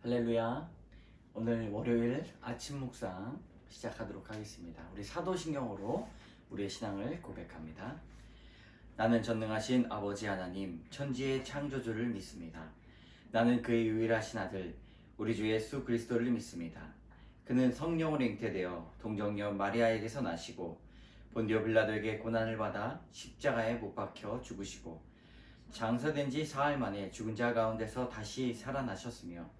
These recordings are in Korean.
할렐루야. 오늘 월요일 아침 묵상 시작하도록 하겠습니다. 우리 사도신경으로 우리의 신앙을 고백합니다. 나는 전능하신 아버지 하나님, 천지의 창조주를 믿습니다. 나는 그의 유일하신 아들, 우리 주 예수 그리스도를 믿습니다. 그는 성령으로 잉태되어 동정녀 마리아에게서 나시고 본디오 빌라도에게 고난을 받아 십자가에 못 박혀 죽으시고 장사된 지 사흘 만에 죽은 자 가운데서 다시 살아나셨으며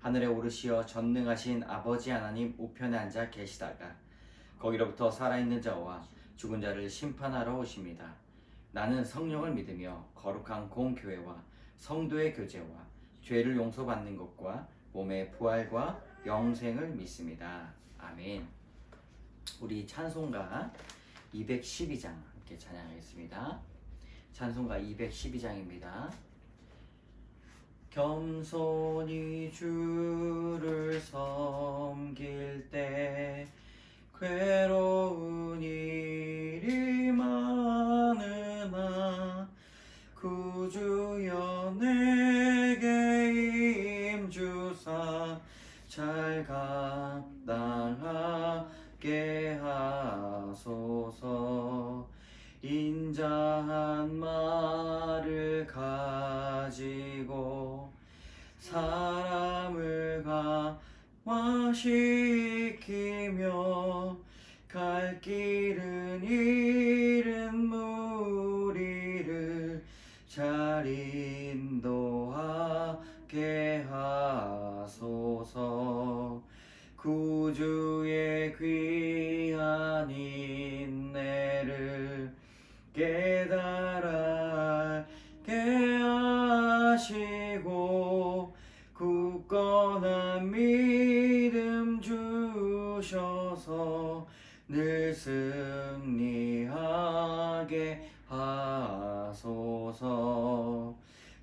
하늘에 오르시어 전능하신 아버지 하나님 우편에 앉아 계시다가 거기로부터 살아있는 자와 죽은 자를 심판하러 오십니다. 나는 성령을 믿으며 거룩한 공교회와 성도의 교제와 죄를 용서받는 것과 몸의 부활과 영생을 믿습니다. 아멘. 우리 찬송가 212장 함께 찬양하겠습니다. 찬송가 212장입니다. 겸손히 주를 섬길 때 괴로운 일이 많으나 구주여 내게 임주사 잘 감당하게 하소서. 인자한 말을 가지고 사람을 감화시키며 갈 길은 잃은 무리를 잘 인도하게 하소서. 구주의 귀한 인내를 깨달아 알게 하시고 굳건한 믿음 주셔서 늘 승리하게 하소서.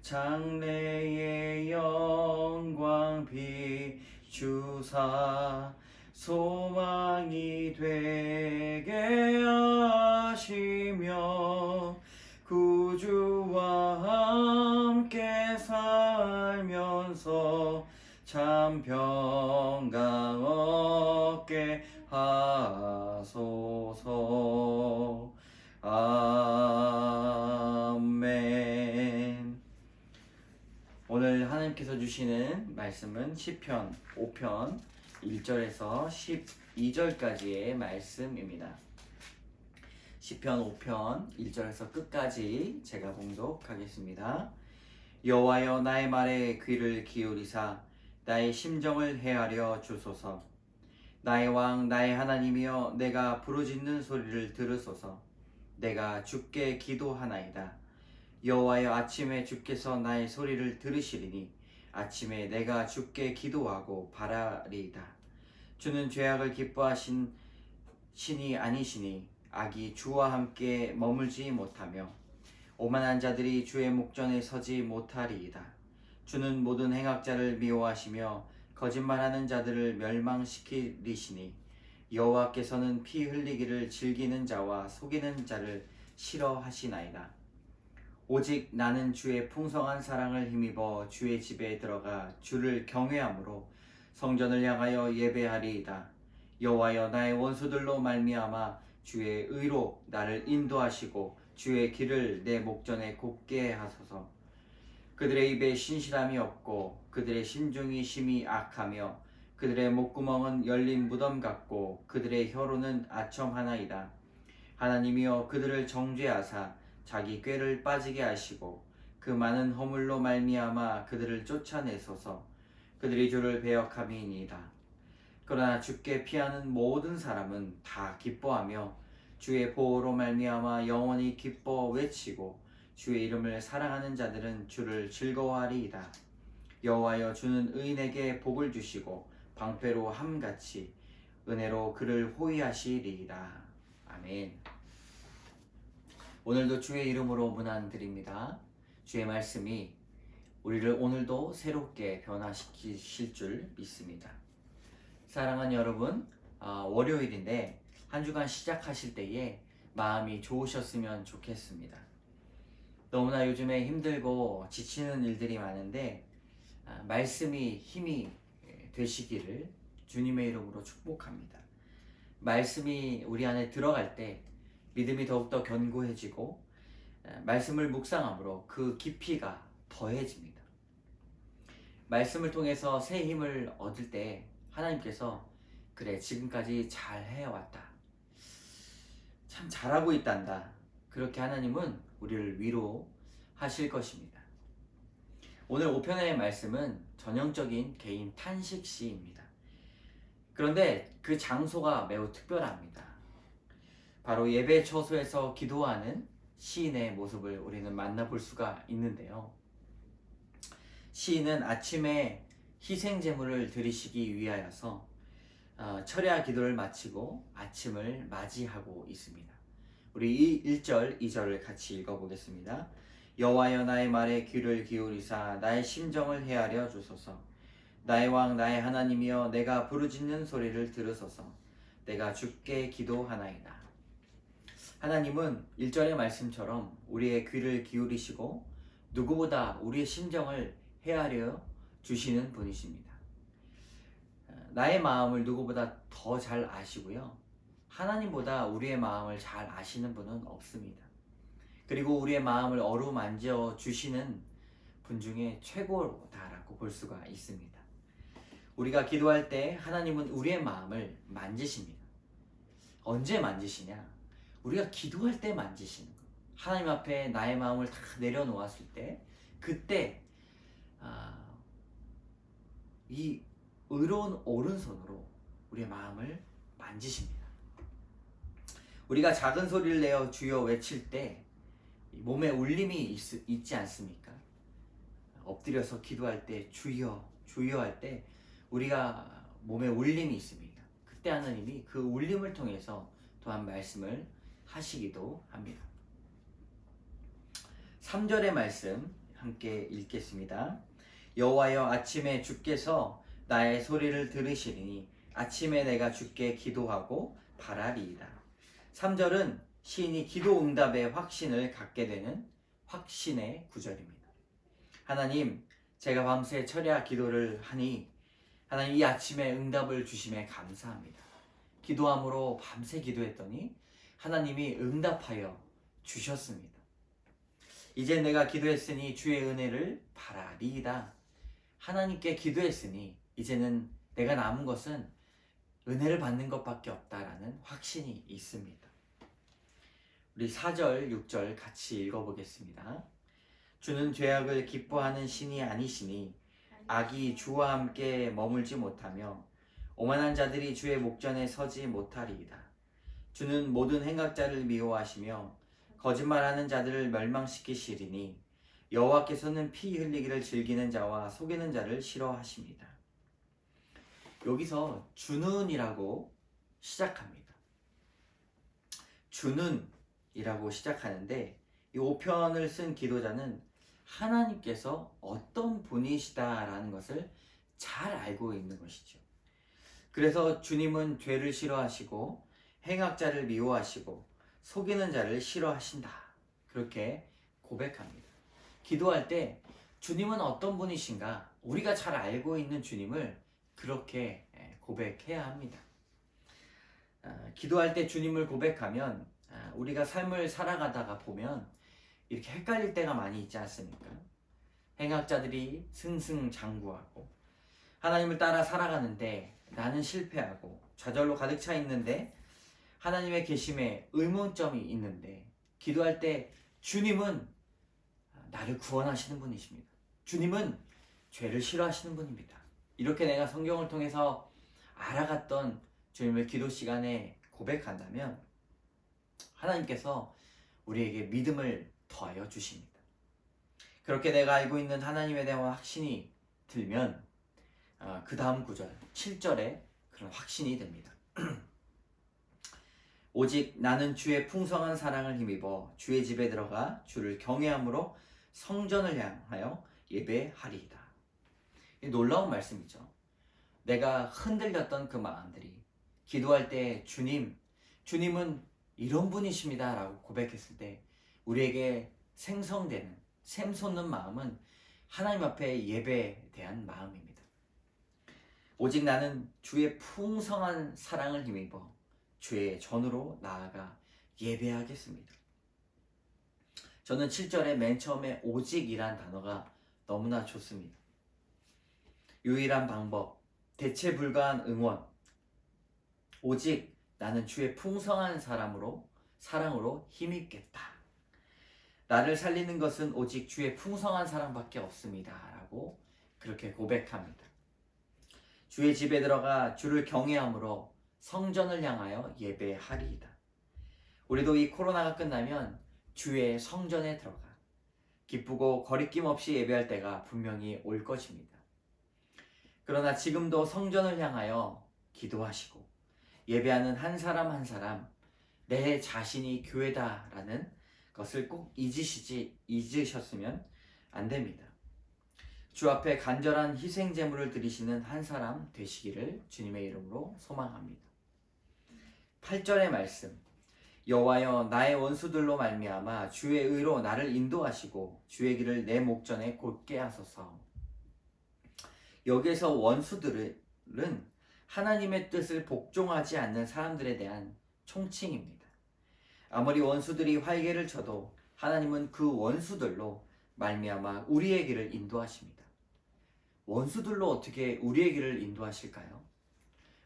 장래의 영광 비추사 소망이 되게 하시며 구주와 함께 살면서 참 평강 얻게 하소서. 아멘. 오늘 하나님께서 주시는 말씀은 시편 5편 1절에서 12절까지의 말씀입니다. 시편 5편 1절에서 끝까지 제가 봉독하겠습니다. 여호와여 나의 말에 귀를 기울이사 나의 심정을 헤아려 주소서. 나의 왕 나의 하나님이여 내가 부르짖는 소리를 들으소서. 내가 주께 기도하나이다. 여호와여 아침에 주께서 나의 소리를 들으시리니 아침에 내가 주께 기도하고 바라리이다. 주는 죄악을 기뻐하신 신이 아니시니 악이 주와 함께 머물지 못하며 오만한 자들이 주의 목전에 서지 못하리이다. 주는 모든 행악자를 미워하시며 거짓말하는 자들을 멸망시키리시니 여호와께서는 피 흘리기를 즐기는 자와 속이는 자를 싫어하시나이다. 오직 나는 주의 풍성한 사랑을 힘입어 주의 집에 들어가 주를 경외함으로 성전을 향하여 예배하리이다. 여호와여 나의 원수들로 말미암아 주의 의로 나를 인도하시고 주의 길을 내 목전에 곱게 하소서. 그들의 입에 신실함이 없고 그들의 신중이 심히 악하며 그들의 목구멍은 열린 무덤 같고 그들의 혀로는 아첨하나이다. 하나님이여 그들을 정죄하사 자기 꾀를 빠지게 하시고 그 많은 허물로 말미암아 그들을 쫓아내소서. 그들이 주를 배역함이니이다. 그러나 주께 피하는 모든 사람은 다 기뻐하며 주의 보호로 말미암아 영원히 기뻐 외치고 주의 이름을 사랑하는 자들은 주를 즐거워하리이다. 여호와여 주는 의인에게 복을 주시고 방패로 함같이 은혜로 그를 호위하시리이다. 아멘. 오늘도 주의 이름으로 문안드립니다. 주의 말씀이 우리를 오늘도 새롭게 변화시키실 줄 믿습니다. 사랑하는 여러분, 월요일인데 한 주간 시작하실 때에 마음이 좋으셨으면 좋겠습니다. 너무나 요즘에 힘들고 지치는 일들이 많은데 말씀이 힘이 되시기를 주님의 이름으로 축복합니다. 말씀이 우리 안에 들어갈 때 믿음이 더욱더 견고해지고 말씀을 묵상함으로 그 깊이가 더해집니다. 말씀을 통해서 새 힘을 얻을 때 하나님께서 그래 지금까지 잘 해왔다. 참 잘하고 있단다. 그렇게 하나님은 우리를 위로하실 것입니다. 오늘 5편의 말씀은 전형적인 개인 탄식시입니다. 그런데 그 장소가 매우 특별합니다. 바로 예배 처소에서 기도하는 시인의 모습을 우리는 만나볼 수가 있는데요. 시인은 아침에 희생 제물을 드리시기 위하여서 철야 기도를 마치고 아침을 맞이하고 있습니다. 우리 1절, 2절을 같이 읽어보겠습니다. 여호와여 나의 말에 귀를 기울이사 나의 심정을 헤아려 주소서. 나의 왕 나의 하나님이여 내가 부르짖는 소리를 들으소서. 내가 주께 기도하나이다. 하나님은 1절의 말씀처럼 우리의 귀를 기울이시고 누구보다 우리의 심정을 헤아려 주시는 분이십니다. 나의 마음을 누구보다 더 잘 아시고요. 하나님보다 우리의 마음을 잘 아시는 분은 없습니다. 그리고 우리의 마음을 어루만져 주시는 분 중에 최고다라고 볼 수가 있습니다. 우리가 기도할 때 하나님은 우리의 마음을 만지십니다. 언제 만지시냐? 우리가 기도할 때 만지시는 거예요. 하나님 앞에 나의 마음을 다 내려놓았을 때 그때 이 의로운 오른손으로 우리의 마음을 만지십니다. 우리가 작은 소리를 내어 주여 외칠 때 몸에 울림이 있지 않습니까? 엎드려서 기도할 때 주여 주여 할 때 우리가 몸에 울림이 있습니다. 그때 하나님이 그 울림을 통해서 또한 말씀을 하시기도 합니다. 3절의 말씀 함께 읽겠습니다. 여호와여 아침에 주께서 나의 소리를 들으시리니 아침에 내가 주께 기도하고 바라리이다. 3절은 시인이 기도 응답의 확신을 갖게 되는 확신의 구절입니다. 하나님, 제가 밤새 철야 기도를 하니 하나님 이 아침에 응답을 주심에 감사합니다. 기도함으로 밤새 기도했더니 하나님이 응답하여 주셨습니다. 이제 내가 기도했으니 주의 은혜를 바라리이다. 하나님께 기도했으니 이제는 내가 남은 것은 은혜를 받는 것밖에 없다라는 확신이 있습니다. 우리 4절, 6절 같이 읽어보겠습니다. 주는 죄악을 기뻐하는 신이 아니시니 악이 주와 함께 머물지 못하며 오만한 자들이 주의 목전에 서지 못하리이다. 주는 모든 행악자를 미워하시며 거짓말하는 자들을 멸망시키시리니 여호와께서는 피 흘리기를 즐기는 자와 속이는 자를 싫어하십니다. 여기서 주는이라고 시작합니다. 주는이라고 시작하는데 이 5편을 쓴 기도자는 하나님께서 어떤 분이시다라는 것을 잘 알고 있는 것이죠. 그래서 주님은 죄를 싫어하시고 행악자를 미워하시고 속이는 자를 싫어하신다. 그렇게 고백합니다. 기도할 때 주님은 어떤 분이신가? 우리가 잘 알고 있는 주님을 그렇게 고백해야 합니다. 기도할 때 주님을 고백하면 우리가 삶을 살아가다가 보면 이렇게 헷갈릴 때가 많이 있지 않습니까? 행악자들이 승승장구하고 하나님을 따라 살아가는데 나는 실패하고 좌절로 가득 차 있는데 하나님의 계심에 의문점이 있는데 기도할 때 주님은 나를 구원하시는 분이십니다. 주님은 죄를 싫어하시는 분입니다. 이렇게 내가 성경을 통해서 알아갔던 주님을 기도 시간에 고백한다면 하나님께서 우리에게 믿음을 더하여 주십니다. 그렇게 내가 알고 있는 하나님에 대한 확신이 들면 그 다음 구절 7절에 그런 확신이 됩니다. 오직 나는 주의 풍성한 사랑을 힘입어 주의 집에 들어가 주를 경외함으로 성전을 향하여 예배하리이다. 놀라운 말씀이죠. 내가 흔들렸던 그 마음들이 기도할 때 주님은 이런 분이십니다 라고 고백했을 때 우리에게 생성되는 샘솟는 마음은 하나님 앞에 예배에 대한 마음입니다. 오직 나는 주의 풍성한 사랑을 힘입어 주의 전으로 나아가 예배하겠습니다. 저는 7절에 맨 처음에 오직이란 단어가 너무나 좋습니다. 유일한 방법, 대체 불가한 응원. 오직 나는 주의 풍성한 사랑으로 힘입겠다. 나를 살리는 것은 오직 주의 풍성한 사랑밖에 없습니다. 라고 그렇게 고백합니다. 주의 집에 들어가 주를 경외함으로 성전을 향하여 예배하리이다. 우리도 이 코로나가 끝나면 주의 성전에 들어가 기쁘고 거리낌 없이 예배할 때가 분명히 올 것입니다. 그러나 지금도 성전을 향하여 기도하시고 예배하는 한 사람 한 사람 내 자신이 교회다라는 것을 꼭 잊으셨으면 안 됩니다. 주 앞에 간절한 희생 제물을 드리시는 한 사람 되시기를 주님의 이름으로 소망합니다. 8절의 말씀. 여호와여 나의 원수들로 말미암아 주의 의로 나를 인도하시고 주의 길을 내 목전에 곧게 하소서. 여기에서 원수들은 하나님의 뜻을 복종하지 않는 사람들에 대한 총칭입니다. 아무리 원수들이 활개를 쳐도 하나님은 그 원수들로 말미암아 우리의 길을 인도하십니다. 원수들로 어떻게 우리의 길을 인도하실까요?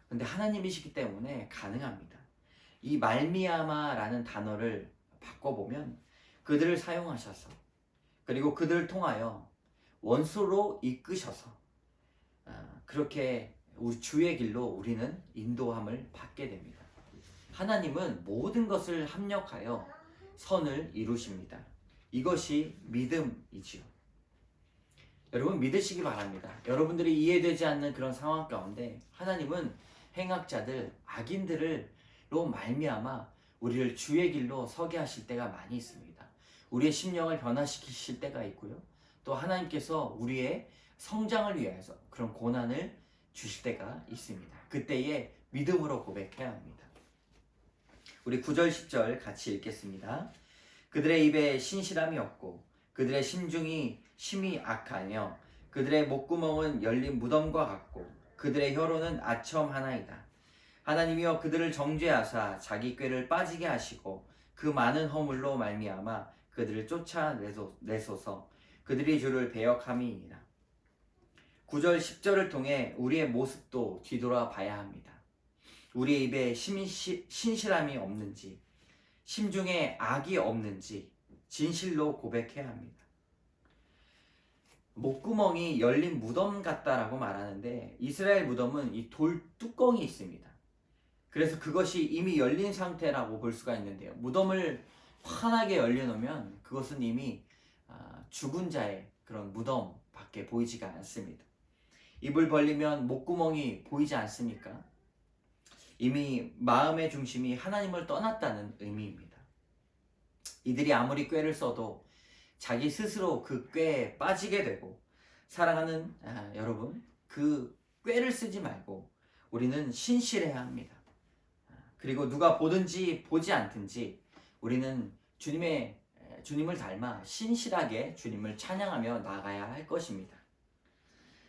근데 하나님이시기 때문에 가능합니다. 이 말미암아라는 단어를 바꿔보면 그들을 사용하셔서 그리고 그들을 통하여 원수로 이끄셔서 그렇게 주의 길로 우리는 인도함을 받게 됩니다. 하나님은 모든 것을 합력하여 선을 이루십니다. 이것이 믿음이지요. 여러분 믿으시기 바랍니다. 여러분들이 이해되지 않는 그런 상황 가운데 하나님은 행악자들, 악인들로 말미암아 우리를 주의 길로 서게 하실 때가 많이 있습니다. 우리의 심령을 변화시키실 때가 있고요. 또 하나님께서 우리의 성장을 위해서 그런 고난을 주실 때가 있습니다. 그때에 믿음으로 고백해야 합니다. 우리 9절 10절 같이 읽겠습니다. 그들의 입에 신실함이 없고 그들의 심중이 심히 악하며 그들의 목구멍은 열린 무덤과 같고 그들의 혀로는 아첨 하나이다. 하나님이여 그들을 정죄하사 자기 꾀를 빠지게 하시고 그 많은 허물로 말미암아 그들을 쫓아내소서. 그들이 주를 배역함이니라. 9절 10절을 통해 우리의 모습도 뒤돌아 봐야 합니다. 우리의 입에 신실함이 없는지, 심중에 악이 없는지 진실로 고백해야 합니다. 목구멍이 열린 무덤 같다라고 말하는데 이스라엘 무덤은 이 돌 뚜껑이 있습니다. 그래서 그것이 이미 열린 상태라고 볼 수가 있는데요. 무덤을 환하게 열려놓으면 그것은 이미 죽은 자의 그런 무덤밖에 보이지가 않습니다. 입을 벌리면 목구멍이 보이지 않습니까? 이미 마음의 중심이 하나님을 떠났다는 의미입니다. 이들이 아무리 꾀를 써도 자기 스스로 그 꾀에 빠지게 되고 사랑하는 여러분, 그 꾀를 쓰지 말고 우리는 신실해야 합니다. 그리고 누가 보든지 보지 않든지 우리는 주님을 닮아 신실하게 주님을 찬양하며 나가야 할 것입니다.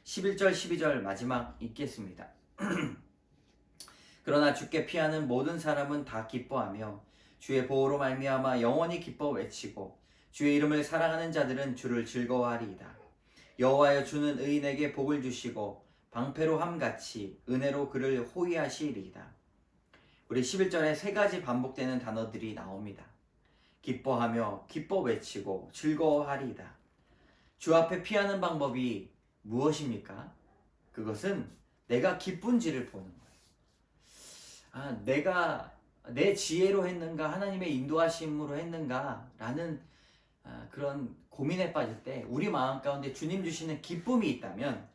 11절 12절 마지막 읽겠습니다. 그러나 주께 피하는 모든 사람은 다 기뻐하며 주의 보호로 말미암아 영원히 기뻐 외치고 주의 이름을 사랑하는 자들은 주를 즐거워하리이다. 여호와여 주는 의인에게 복을 주시고 방패로 함같이 은혜로 그를 호위하시리이다. 우리 11절에 세 가지 반복되는 단어들이 나옵니다. 기뻐하며 기뻐 외치고 즐거워하리이다. 주 앞에 피하는 방법이 무엇입니까? 그것은 내가 기쁜지를 보는 거예요. 내가 내 지혜로 했는가 하나님의 인도하심으로 했는가 라는 그런 고민에 빠질 때 우리 마음 가운데 주님 주시는 기쁨이 있다면,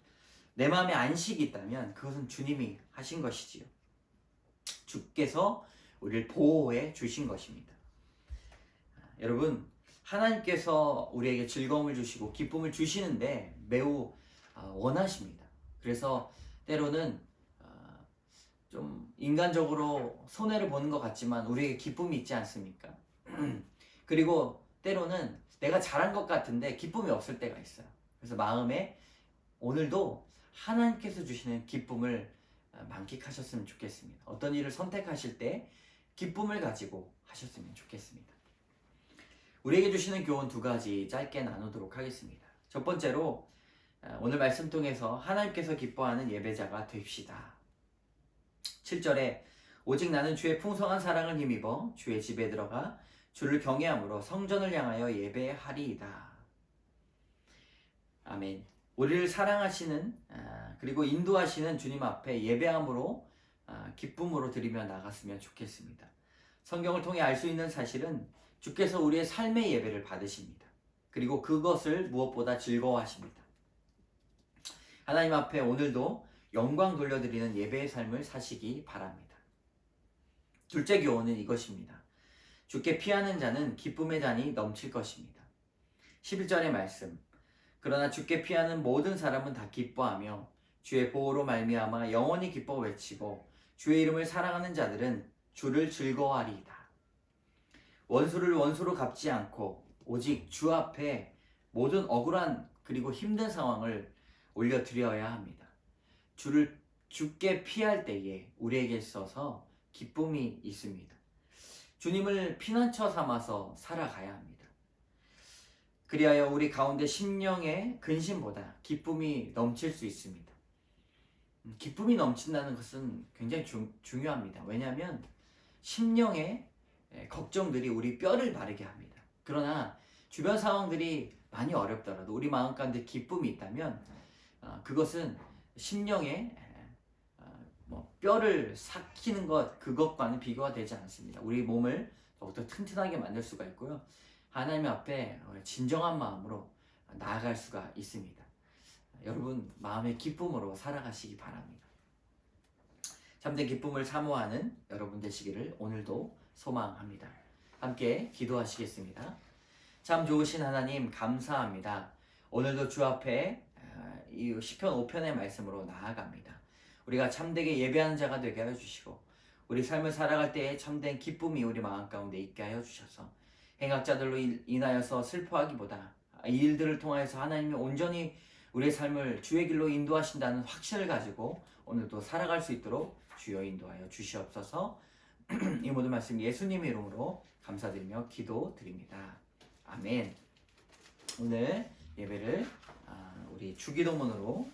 내 마음에 안식이 있다면 그것은 주님이 하신 것이지요. 주께서 우리를 보호해 주신 것입니다. 여러분, 하나님께서 우리에게 즐거움을 주시고 기쁨을 주시는데 매우 원하십니다. 그래서 때로는 좀 인간적으로 손해를 보는 것 같지만 우리에게 기쁨이 있지 않습니까? 그리고 때로는 내가 잘한 것 같은데 기쁨이 없을 때가 있어요. 그래서 마음에 오늘도 하나님께서 주시는 기쁨을 만끽하셨으면 좋겠습니다. 어떤 일을 선택하실 때 기쁨을 가지고 하셨으면 좋겠습니다. 우리에게 주시는 교훈 두 가지 짧게 나누도록 하겠습니다. 첫 번째로 오늘 말씀 통해서 하나님께서 기뻐하는 예배자가 됩시다. 7절에 오직 나는 주의 풍성한 사랑을 힘입어 주의 집에 들어가 주를 경외함으로 성전을 향하여 예배하리이다. 아멘. 우리를 사랑하시는 그리고 인도하시는 주님 앞에 예배함으로 기쁨으로 드리며 나갔으면 좋겠습니다. 성경을 통해 알 수 있는 사실은 주께서 우리의 삶의 예배를 받으십니다. 그리고 그것을 무엇보다 즐거워하십니다. 하나님 앞에 오늘도 영광 돌려드리는 예배의 삶을 사시기 바랍니다. 둘째 교훈은 이것입니다. 주께 피하는 자는 기쁨의 잔이 넘칠 것입니다. 11절의 말씀. 그러나 주께 피하는 모든 사람은 다 기뻐하며 주의 보호로 말미암아 영원히 기뻐 외치고 주의 이름을 사랑하는 자들은 주를 즐거워하리이다. 원수를 원수로 갚지 않고 오직 주 앞에 모든 억울한 그리고 힘든 상황을 올려드려야 합니다. 주께 피할 때에 우리에게 있어서 기쁨이 있습니다. 주님을 피난처 삼아서 살아가야 합니다. 그리하여 우리 가운데 심령의 근심보다 기쁨이 넘칠 수 있습니다. 기쁨이 넘친다는 것은 굉장히 중요합니다. 왜냐하면 심령의 걱정들이 우리 뼈를 마르게 합니다. 그러나 주변 상황들이 많이 어렵더라도 우리 마음 가운데 기쁨이 있다면 그것은 심령의 뼈를 삭히는 것 그것과는 비교가 되지 않습니다. 우리 몸을 더욱더 튼튼하게 만들 수가 있고요. 하나님 앞에 진정한 마음으로 나아갈 수가 있습니다. 여러분 마음의 기쁨으로 살아가시기 바랍니다. 참된 기쁨을 사모하는 여러분 되시기를 오늘도 소망합니다. 함께 기도하시겠습니다. 참 좋으신 하나님 감사합니다. 오늘도 주 앞에 이 시편 5편의 말씀으로 나아갑니다. 우리가 참되게 예배하는 자가 되게 하여 주시고 우리 삶을 살아갈 때에 참된 기쁨이 우리 마음 가운데 있게 하여 주셔서 행악자들로 인하여서 슬퍼하기보다 이 일들을 통하여서 하나님이 온전히 우리의 삶을 주의 길로 인도하신다는 확신을 가지고 오늘도 살아갈 수 있도록 주여 인도하여 주시옵소서. 이 모든 말씀 예수님의 이름으로 감사드리며 기도드립니다. 아멘. 오늘 예배를 우리 주기도문으로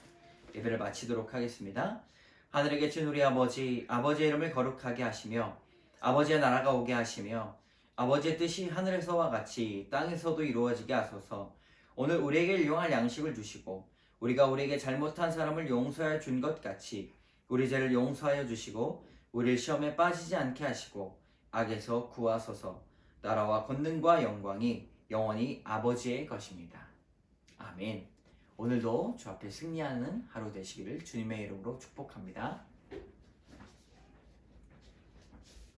예배를 마치도록 하겠습니다. 하늘에 계신 우리 아버지, 아버지의 이름을 거룩하게 하시며 아버지의 나라가 오게 하시며 아버지의 뜻이 하늘에서와 같이 땅에서도 이루어지게 하소서. 오늘 우리에게 일용할 양식을 주시고 우리가 우리에게 잘못한 사람을 용서하여 준 것 같이 우리 죄를 용서하여 주시고 우리를 시험에 빠지지 않게 하시고 악에서 구하소서. 나라와 권능과 영광이 영원히 아버지의 것입니다. 아멘. 오늘도 주 앞에 승리하는 하루 되시기를 주님의 이름으로 축복합니다.